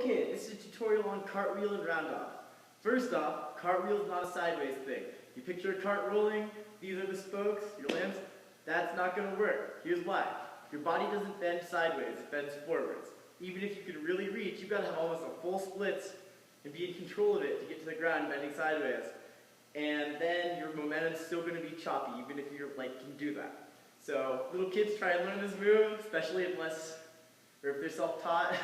Okay, this is a tutorial on cartwheel and roundoff. First off, cartwheel is not a sideways thing. You picture a cart rolling, these are the spokes, your limbs, that's not going to work. Here's why. Your body doesn't bend sideways, it bends forwards. Even if you could really reach, you've got to have almost a full splits and be in control of it to get to the ground bending sideways. And then your momentum's still going to be choppy, even if you can do that. So little kids try and learn this move, especially if they're self-taught,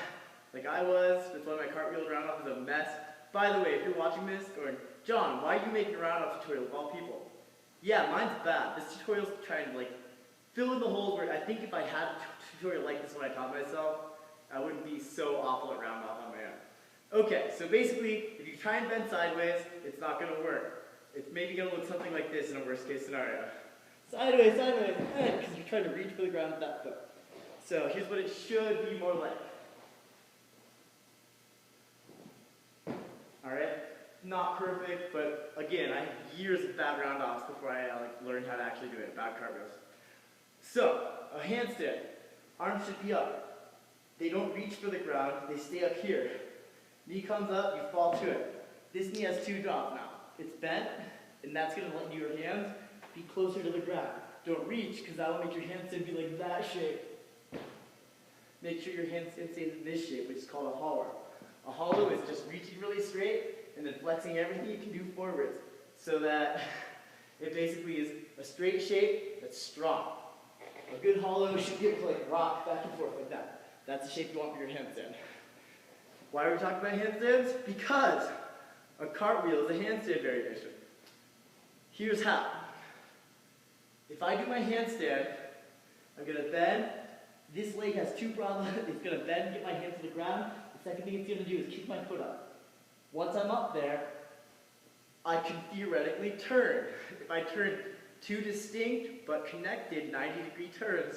like I was. That's why my cartwheel roundoff is a mess. By the way, if you're watching this going, John, why are you making a roundoff tutorial of all people? Yeah, mine's bad. This tutorial's trying to fill in the holes where I think if I had a tutorial like this when I taught myself, I wouldn't be so awful at roundoff on my own. Okay, so basically, if you try and bend sideways, it's not going to work. It's maybe going to look something like this in a worst case scenario. Sideways, sideways, because you're trying to reach for the ground with that foot. So here's what it should be more like. Alright, not perfect, but again, I had years of bad roundoffs before I learned how to actually do it, bad cartwheels. So, a handstand, arms should be up. They don't reach for the ground, they stay up here. Knee comes up, you fall to it. This knee has two drops now. It's bent, and that's going to let your hands be closer to the ground. Don't reach, because that will make your handstand be like that shape. Make sure your handstand stays in this shape, which is called a hollow. A hollow is just reaching really straight, and then flexing everything you can do forwards, so that it basically is a straight shape that's strong. A good hollow should be able to rock back and forth like that. That's the shape you want for your handstand. Why are we talking about handstands? Because a cartwheel is a handstand variation. Here's how. If I do my handstand, I'm going to bend. This leg has two problems. It's going to bend and get my hands to the ground. The second thing it's going to do is kick my foot up. Once I'm up there, I can theoretically turn. If I turn two distinct but connected 90-degree turns,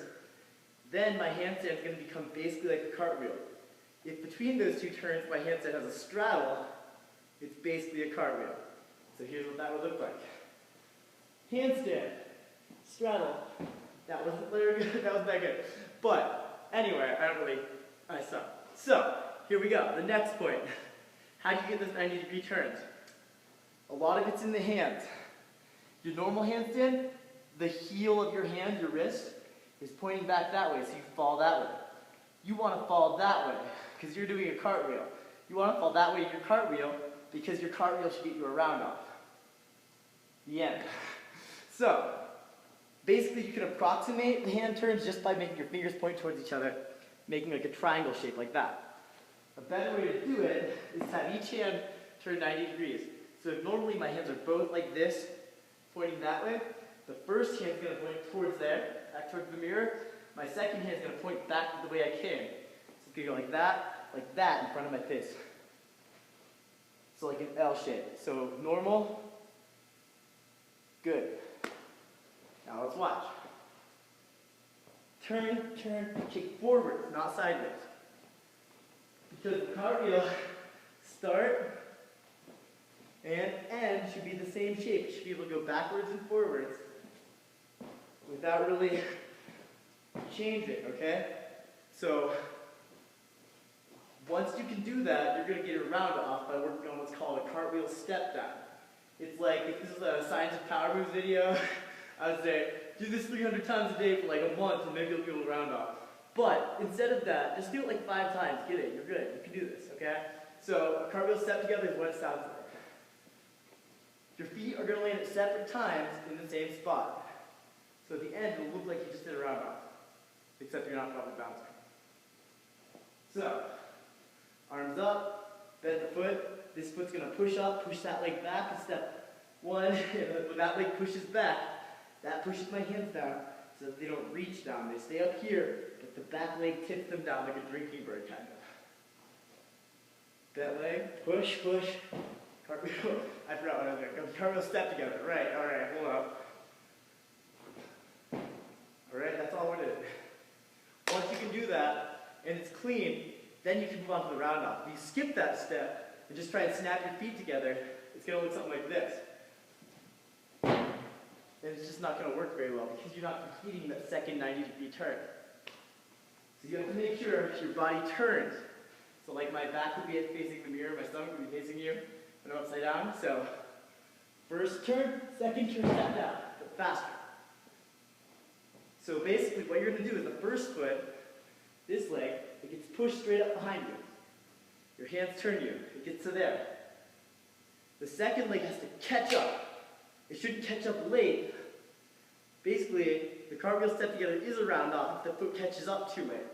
then my handstand is going to become basically like a cartwheel. If between those two turns my handstand has a straddle, it's basically a cartwheel. So here's what that would look like. Handstand, straddle. That wasn't very good, that was that good. But anyway, I suck. So, here we go, the next point. How do you get those 90-degree turns? A lot of it's in the hands. Your normal handstand, the heel of your hand, your wrist, is pointing back that way, so you fall that way. You want to fall that way, because you're doing a cartwheel. You want to fall that way in your cartwheel, because your cartwheel should get you a roundoff. The end. So, basically you can approximate the hand turns just by making your fingers point towards each other, making like a triangle shape like that. A better way to do it is to have each hand turn 90 degrees. So if normally my hands are both like this, pointing that way, the first hand is going to point towards there, back towards the mirror. My second hand is going to point back the way I came. So it's going to go like that in front of my face. So like an L shape. So normal, good. Now let's watch. Turn, kick forward, not sideways. Because the cartwheel start and end should be the same shape. You should be able to go backwards and forwards without really changing, okay? So once you can do that, you're going to get a roundoff by working on what's called a cartwheel step down. It's like, if this is a Science of Power Moves video, I would say, do this 300 times a day for like a month and maybe you'll be able to round off. But instead of that, just do it like 5 times. Get it, you're good, you can do this, okay? So a cartwheel step together is what it sounds like. Your feet are going to land at separate times in the same spot. So at the end, it'll look like you just did a roundoff, except you're not probably bouncing. So, arms up, bend the foot. This foot's going to push up, push that leg back in step 1. And when that leg pushes back, that pushes my hands down so that they don't reach down. They stay up here, but the back leg tips them down like a drinking bird, kind of. That leg, push, push. Cartwheel, I forgot what I was doing. Cartwheel step together. Right, alright, hold up. Alright, that's all we're doing. Once you can do that, and it's clean, then you can move on to the roundoff. If you skip that step and just try and snap your feet together, it's going to look something like this. And it's just not going to work very well because you're not completing that second 90-degree turn. So you have to make sure your body turns. So like my back would be facing the mirror, my stomach would be facing you, and I'm upside down. So first turn, second turn, step down, but faster. So basically what you're going to do is the first foot, this leg, it gets pushed straight up behind you. Your hands turn you, it gets to there. The second leg has to catch up. It shouldn't catch up late. Basically, the cartwheel step together is a round off if the foot catches up too late.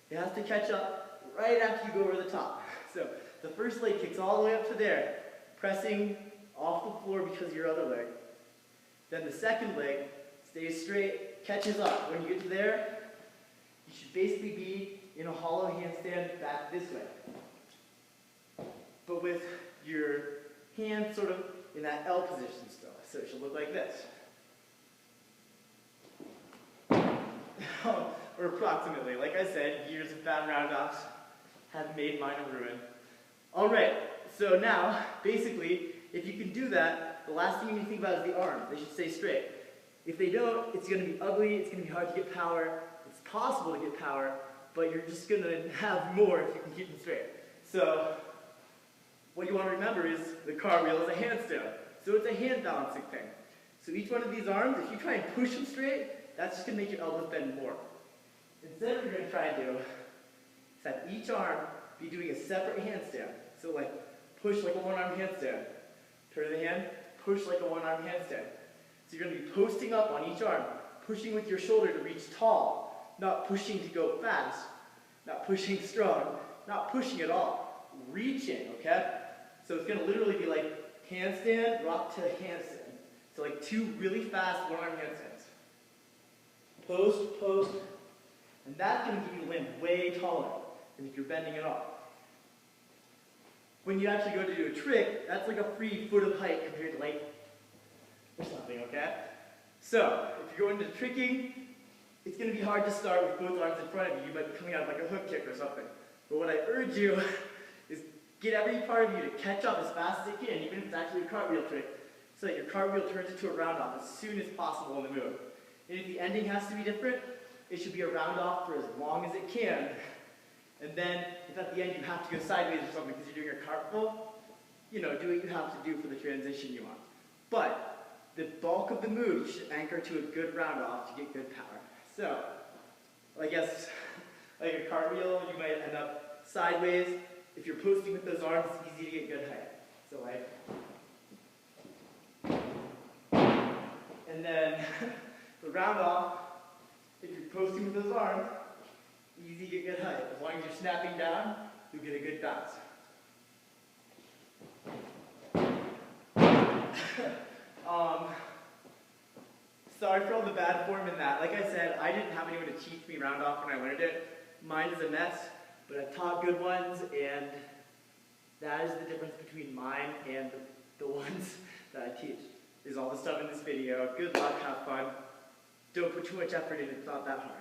It has to catch up right after you go over the top. So the first leg kicks all the way up to there, pressing off the floor because of your other leg. Then the second leg stays straight, catches up. When you get to there, you should basically be in a hollow handstand back this way. But with your hands sort of in that L position still. So it should look like this. Or approximately. Like I said, years of bad round-offs have made mine a ruin. Alright, so now, basically, if you can do that, the last thing you need to think about is the arms. They should stay straight. If they don't, it's going to be ugly, it's going to be hard to get power. It's possible to get power, but you're just going to have more if you can keep them straight. So, what you want to remember is the cartwheel is a handstand. So it's a hand balancing thing. So each one of these arms, if you try and push them straight, that's just going to make your elbows bend more. Instead, what you're going to try and do is have each arm be doing a separate handstand. So like, push like a one-arm handstand. Turn the hand, push like a one-arm handstand. So you're going to be posting up on each arm, pushing with your shoulder to reach tall, not pushing to go fast, not pushing strong, not pushing at all. Reaching, okay? So it's going to literally be like handstand, rock to handstand. So like two really fast one-arm handstands. Post, post, and that's going to give you the limb way taller than if you're bending it off. When you actually go to do a trick, that's like a free foot of height compared to like, or something, okay? So, if you're going into tricking, it's going to be hard to start with both arms in front of you. You might be coming out of like a hook kick or something. But what I urge you is get every part of you to catch up as fast as it can, even if it's actually a cartwheel trick, so that your cartwheel turns into a round off as soon as possible in the move. And if the ending has to be different, it should be a round off for as long as it can. And then, if at the end you have to go sideways or something because you're doing a cartwheel, you know, do what you have to do for the transition you want. But the bulk of the move, you should anchor to a good round off to get good power. So, I guess, like a cartwheel, you might end up sideways. If you're posting with those arms, it's easy to get good height. So like, and then the round off, if you're posting with those arms, easy to get good height. As long as you're snapping down, you'll get a good bounce. Sorry for all the bad form in that. Like I said, I didn't have anyone to teach me round off when I learned it. Mine is a mess, but I've taught good ones, and that is the difference between mine and the ones that I teach. Is all the stuff in this video. Good luck, have fun. Don't put too much effort in, it's not that hard.